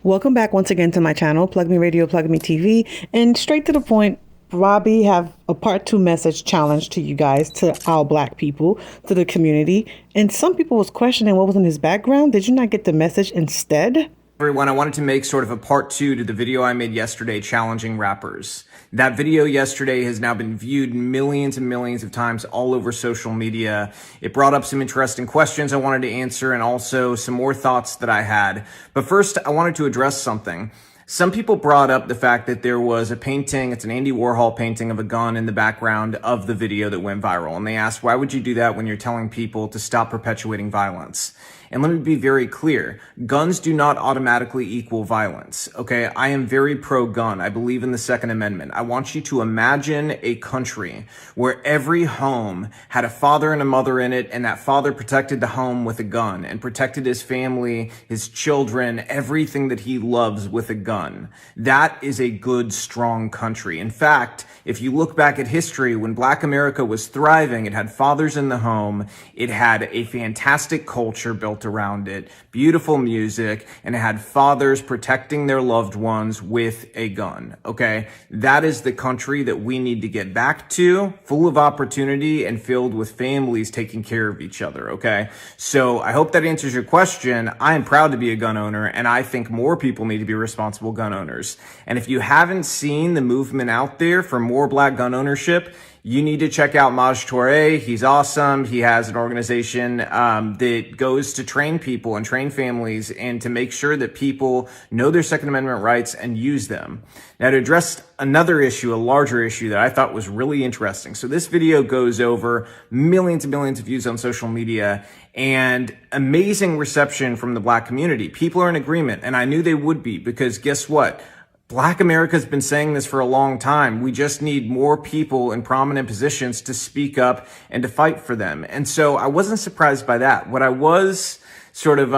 Welcome back once again to my channel, Plug Me Radio, Plug Me TV, and straight to the point, Robbie have a part 2 message challenge to you guys, to our black people, to the community. And some people was questioning what was in his background. Did you not get the message instead? Everyone, I wanted to make sort of a part 2 to the video I made yesterday challenging rappers. That video yesterday has now been viewed millions and millions of times all over social media. It brought up some interesting questions I wanted to answer and also some more thoughts that I had. But first, I wanted to address something. Some people brought up the fact that there was a painting, it's an Andy Warhol painting of a gun in the background of the video that went viral. And they asked, why would you do that when you're telling people to stop perpetuating violence? And let me be very clear, guns do not automatically equal violence, okay? I am very pro-gun. I believe in the Second Amendment. I want you to imagine a country where every home had a father and a mother in it, and that father protected the home with a gun and protected his family, his children, everything that he loves with a gun. That is a good, strong country. In fact, if you look back at history, when Black America was thriving, it had fathers in the home, it had a fantastic culture built around it, beautiful music, and it had fathers protecting their loved ones with a gun, okay? That is the country that we need to get back to, full of opportunity and filled with families taking care of each other, okay? So I hope that answers your question. I am proud to be a gun owner, and I think more people need to be responsible gun owners. And if you haven't seen the movement out there for more Black gun ownership, you need to check out Maj Toure. He's awesome. He has an organization that goes to train people and train families and to make sure that people know their Second Amendment rights and use them. Now, to address another issue, a larger issue that I thought was really interesting. So this video goes over millions and millions of views on social media and amazing reception from the Black community. People are in agreement, and I knew they would be, because guess what? Black America's been saying this for a long time. We just need more people in prominent positions to speak up and to fight for them. And so I wasn't surprised by that. What I was sort of,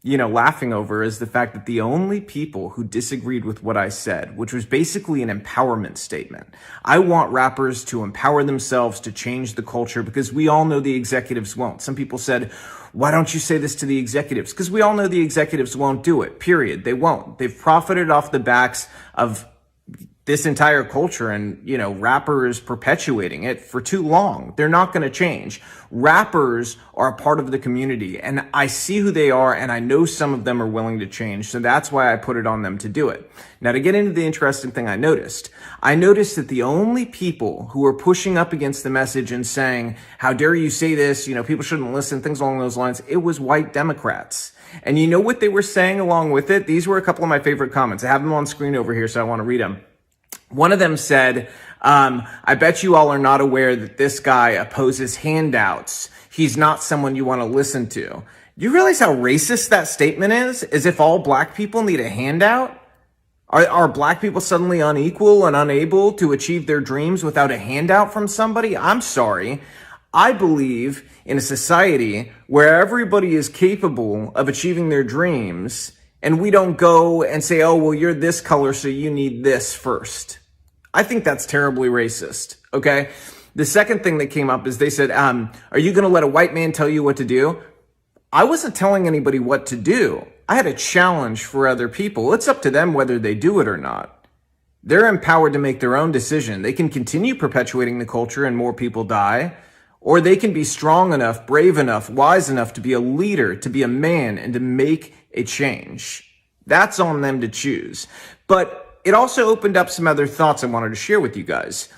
laughing over is the fact that the only people who disagreed with what I said, which was basically an empowerment statement. I want rappers to empower themselves to change the culture because we all know the executives won't. Some people said, why don't you say this to the executives? Because we all know the executives won't do it, period. They won't. They've profited off the backs of this entire culture and, rappers perpetuating it for too long. They're not going to change. Rappers are a part of the community, and I see who they are, and I know some of them are willing to change, so that's why I put it on them to do it. Now, to get into the interesting thing I noticed that the only people who were pushing up against the message and saying, how dare you say this, people shouldn't listen, things along those lines, it was white Democrats. And you know what they were saying along with it? These were a couple of my favorite comments. I have them on screen over here, so I want to read them. One of them said, I bet you all are not aware that this guy opposes handouts. He's not someone you want to listen to. You realize how racist that statement is? As if all Black people need a handout? Are Black people suddenly unequal and unable to achieve their dreams without a handout from somebody? I'm sorry. I believe in a society where everybody is capable of achieving their dreams, and we don't go and say, oh, well, you're this color, so you need this first. I think that's terribly racist, okay? The second thing that came up is they said, are you going to let a white man tell you what to do? I wasn't telling anybody what to do. I had a challenge for other people. It's up to them whether they do it or not. They're empowered to make their own decision. They can continue perpetuating the culture and more people die, or they can be strong enough, brave enough, wise enough to be a leader, to be a man, and to make a change. That's on them to choose. But it also opened up some other thoughts I wanted to share with you guys.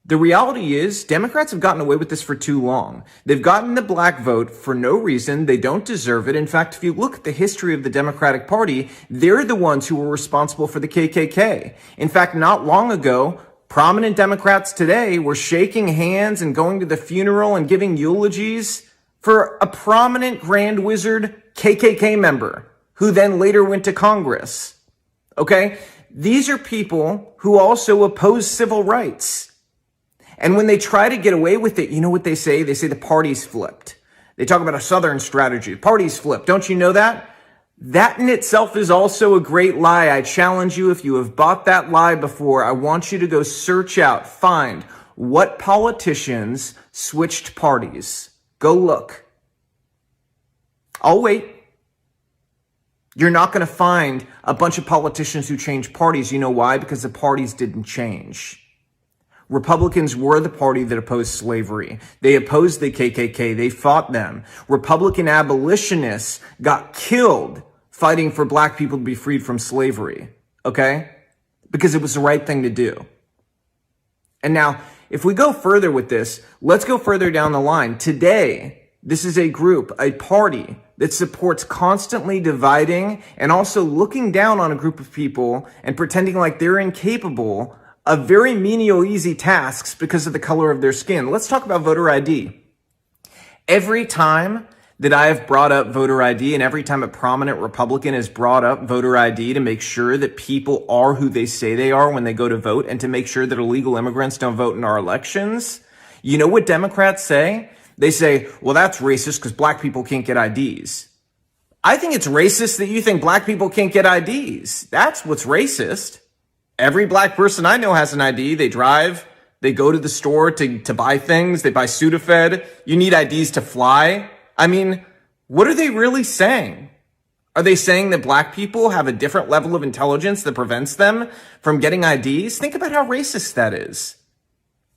The reality is, Democrats have gotten away with this for too long. They've gotten the Black vote for no reason. They don't deserve it. In fact, if you look at the history of the Democratic Party, they're the ones who were responsible for the KKK. In fact, not long ago, prominent Democrats today were shaking hands and going to the funeral and giving eulogies for a prominent Grand Wizard KKK member who then later went to Congress. Okay? These are people who also oppose civil rights. And when they try to get away with it, you know what they say? They say the party's flipped. They talk about a Southern strategy. The party's flipped. Don't you know that? That in itself is also a great lie. I challenge you, if you have bought that lie before, I want you to go search out, find what politicians switched parties. Go look. I'll wait. You're not going to find a bunch of politicians who change parties. You know why? Because the parties didn't change. Republicans were the party that opposed slavery. They opposed the KKK. They fought them. Republican abolitionists got killed fighting for black people to be freed from slavery. Okay? Because it was the right thing to do. And now, if we go further with this, let's go further down the line. Today, this is a group, a party that supports constantly dividing and also looking down on a group of people and pretending like they're incapable of very menial, easy tasks because of the color of their skin. Let's talk about voter ID. Every time that I have brought up voter ID and every time a prominent Republican has brought up voter ID to make sure that people are who they say they are when they go to vote and to make sure that illegal immigrants don't vote in our elections, you know what Democrats say? They say, well, that's racist because black people can't get IDs. I think it's racist that you think black people can't get IDs. That's what's racist. Every black person I know has an ID. They drive, they go to the store to buy things, they buy Sudafed. You need IDs to fly. I mean, what are they really saying? Are they saying that black people have a different level of intelligence that prevents them from getting IDs? Think about how racist that is.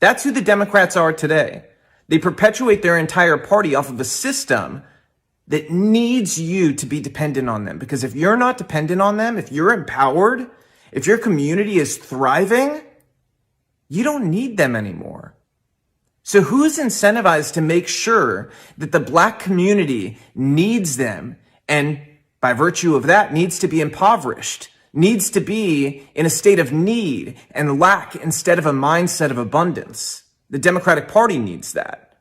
That's who the Democrats are today. They perpetuate their entire party off of a system that needs you to be dependent on them. Because if you're not dependent on them, if you're empowered, if your community is thriving, you don't need them anymore. So who's incentivized to make sure that the black community needs them and by virtue of that needs to be impoverished, needs to be in a state of need and lack instead of a mindset of abundance? The Democratic Party needs that.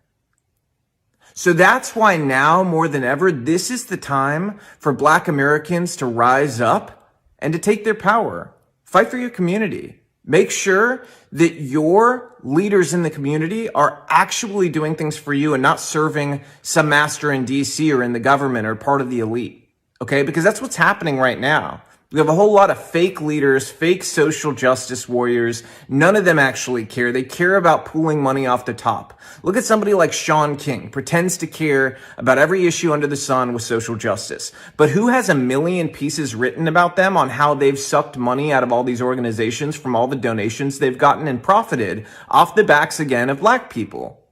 So that's why now more than ever, this is the time for black Americans to rise up and to take their power. Fight for your community. Make sure that your leaders in the community are actually doing things for you and not serving some master in DC or in the government or part of the elite. Okay? Because that's what's happening right now. We have a whole lot of fake leaders, fake social justice warriors. None of them actually care. They care about pooling money off the top. Look at somebody like Shaun King, pretends to care about every issue under the sun with social justice. But who has a million pieces written about them on how they've sucked money out of all these organizations from all the donations they've gotten and profited off the backs again of black people?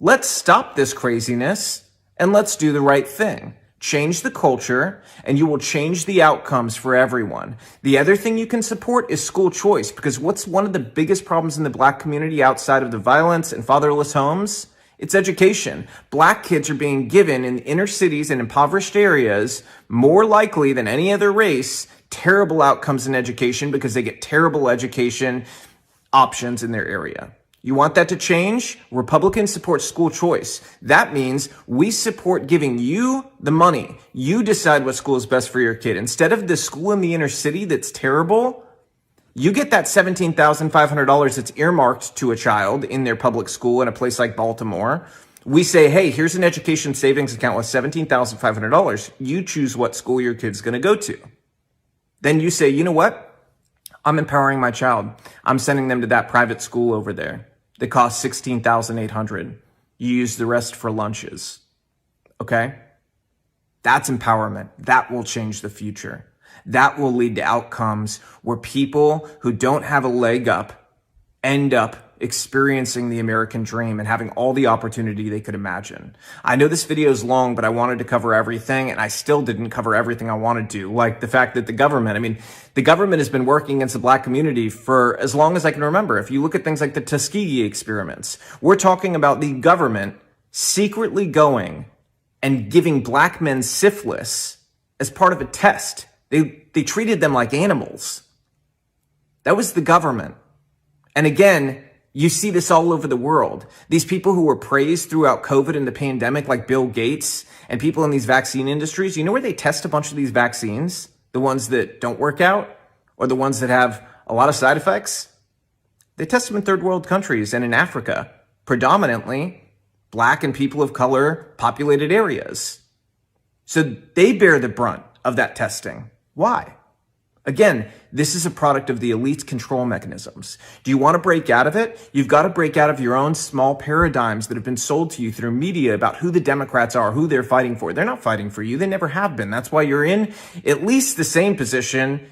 Let's stop this craziness and let's do the right thing. Change the culture, and you will change the outcomes for everyone. The other thing you can support is school choice, because what's one of the biggest problems in the black community outside of the violence and fatherless homes? It's education. Black kids are being given in inner cities and impoverished areas, more likely than any other race, terrible outcomes in education because they get terrible education options in their area. You want that to change? Republicans support school choice. That means we support giving you the money. You decide what school is best for your kid. Instead of the school in the inner city that's terrible, you get that $17,500 that's earmarked to a child in their public school in a place like Baltimore. We say, hey, here's an education savings account with $17,500. You choose what school your kid's going to go to. Then you say, you know what? I'm empowering my child. I'm sending them to that private school over there. That costs $16,800. You use the rest for lunches. Okay? That's empowerment. That will change the future. That will lead to outcomes where people who don't have a leg up end up experiencing the American dream and having all the opportunity they could imagine. I know this video is long, but I wanted to cover everything, and I still didn't cover everything I wanted to, like the fact that the government has been working against the black community for as long as I can remember. If you look at things like the Tuskegee experiments, we're talking about the government secretly going and giving black men syphilis as part of a test. They treated them like animals. That was the government. And again, you see this all over the world. These people who were praised throughout COVID and the pandemic, like Bill Gates and people in these vaccine industries, you know where they test a bunch of these vaccines? The ones that don't work out or the ones that have a lot of side effects? They test them in third world countries and in Africa, predominantly black and people of color populated areas. So they bear the brunt of that testing. Why? Again, this is a product of the elite's control mechanisms. Do you want to break out of it? You've got to break out of your own small paradigms that have been sold to you through media about who the Democrats are, who they're fighting for. They're not fighting for you. They never have been. That's why you're in at least the same position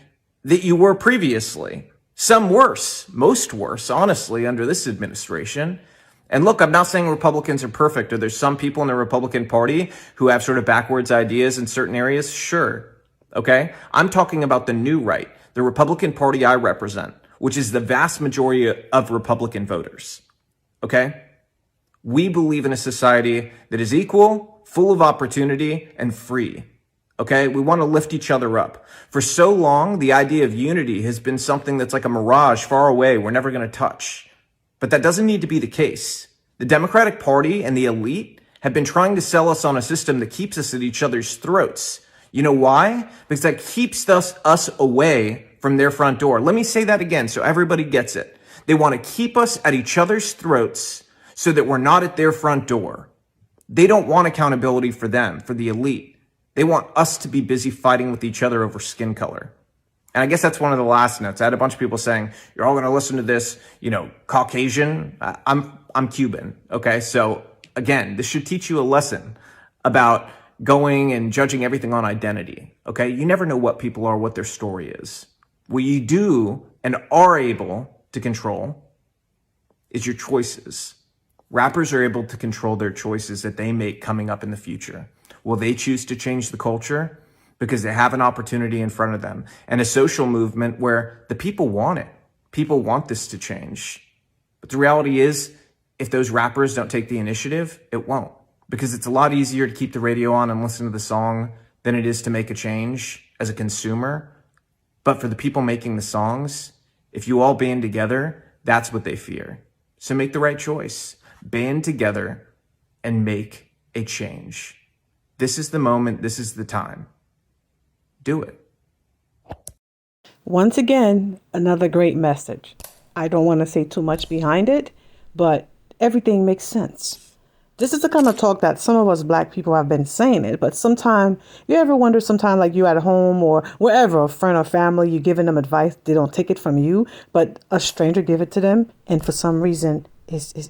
that you were previously. Some worse, most worse, honestly, under this administration. And look, I'm not saying Republicans are perfect, or there's some people in the Republican Party who have sort of backwards ideas in certain areas. Sure. Okay? I'm talking about the new right, the Republican Party I represent, which is the vast majority of Republican voters. Okay? We believe in a society that is equal, full of opportunity, and free. Okay? We want to lift each other up. For so long, the idea of unity has been something that's like a mirage far away we're never going to touch. But that doesn't need to be the case. The Democratic Party and the elite have been trying to sell us on a system that keeps us at each other's throats. You know why? Because that keeps us away from their front door. Let me say that again so everybody gets it. They want to keep us at each other's throats so that we're not at their front door. They don't want accountability for them, for the elite. They want us to be busy fighting with each other over skin color. And I guess that's one of the last notes. I had a bunch of people saying, you're all going to listen to this, Caucasian. I'm Cuban. Okay. So again, this should teach you a lesson about going and judging everything on identity. Okay. You never know what people are, what their story is. What you do and are able to control is your choices. Rappers are able to control their choices that they make coming up in the future. Will they choose to change the culture? Because they have an opportunity in front of them and a social movement where the people want it. People want this to change. But the reality is, if those rappers don't take the initiative, it won't. Because it's a lot easier to keep the radio on and listen to the song than it is to make a change as a consumer. But for the people making the songs, if you all band together, that's what they fear. So make the right choice. Band together and make a change. This is the moment. This is the time. Do it. Once again, another great message. I don't want to say too much behind it, but everything makes sense. This is the kind of talk that some of us Black people have been saying it, but sometimes, you ever wonder sometime like you at home or wherever, a friend or family, you're giving them advice, they don't take it from you, but a stranger give it to them, and for some reason, it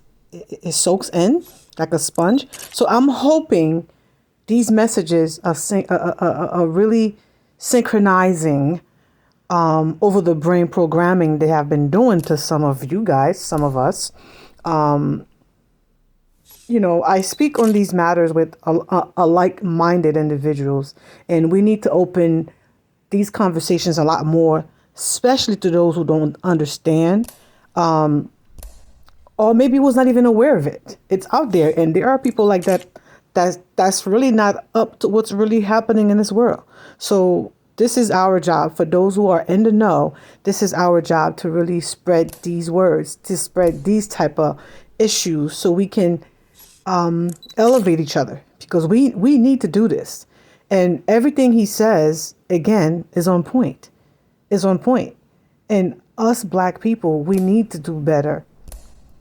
soaks in like a sponge. So I'm hoping these messages are really synchronizing over the brain programming they have been doing to some of you guys, some of us. I speak on these matters with a like-minded individuals, and we need to open these conversations a lot more, especially to those who don't understand, or maybe was not even aware of it. It's out there, and there are people like that that's really not up to what's really happening in this world. So this is our job. For those who are in the know, this is our job to really spread these words, to spread these type of issues so we can elevate each other, because we need to do this. And everything he says, again, is on point. And us Black people, we need to do better,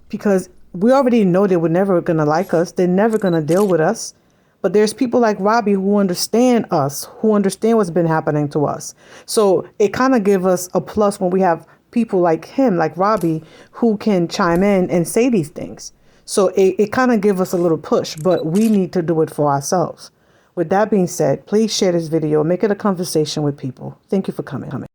because we already know they were never going to like us. They're never going to deal with us. But there's people like Robbie who understand us, who understand what's been happening to us. So it kind of gives us a plus when we have people like him, like Robbie, who can chime in and say these things. So it kind of gives us a little push, but we need to do it for ourselves. With that being said, please share this video, make it a conversation with people. Thank you for coming.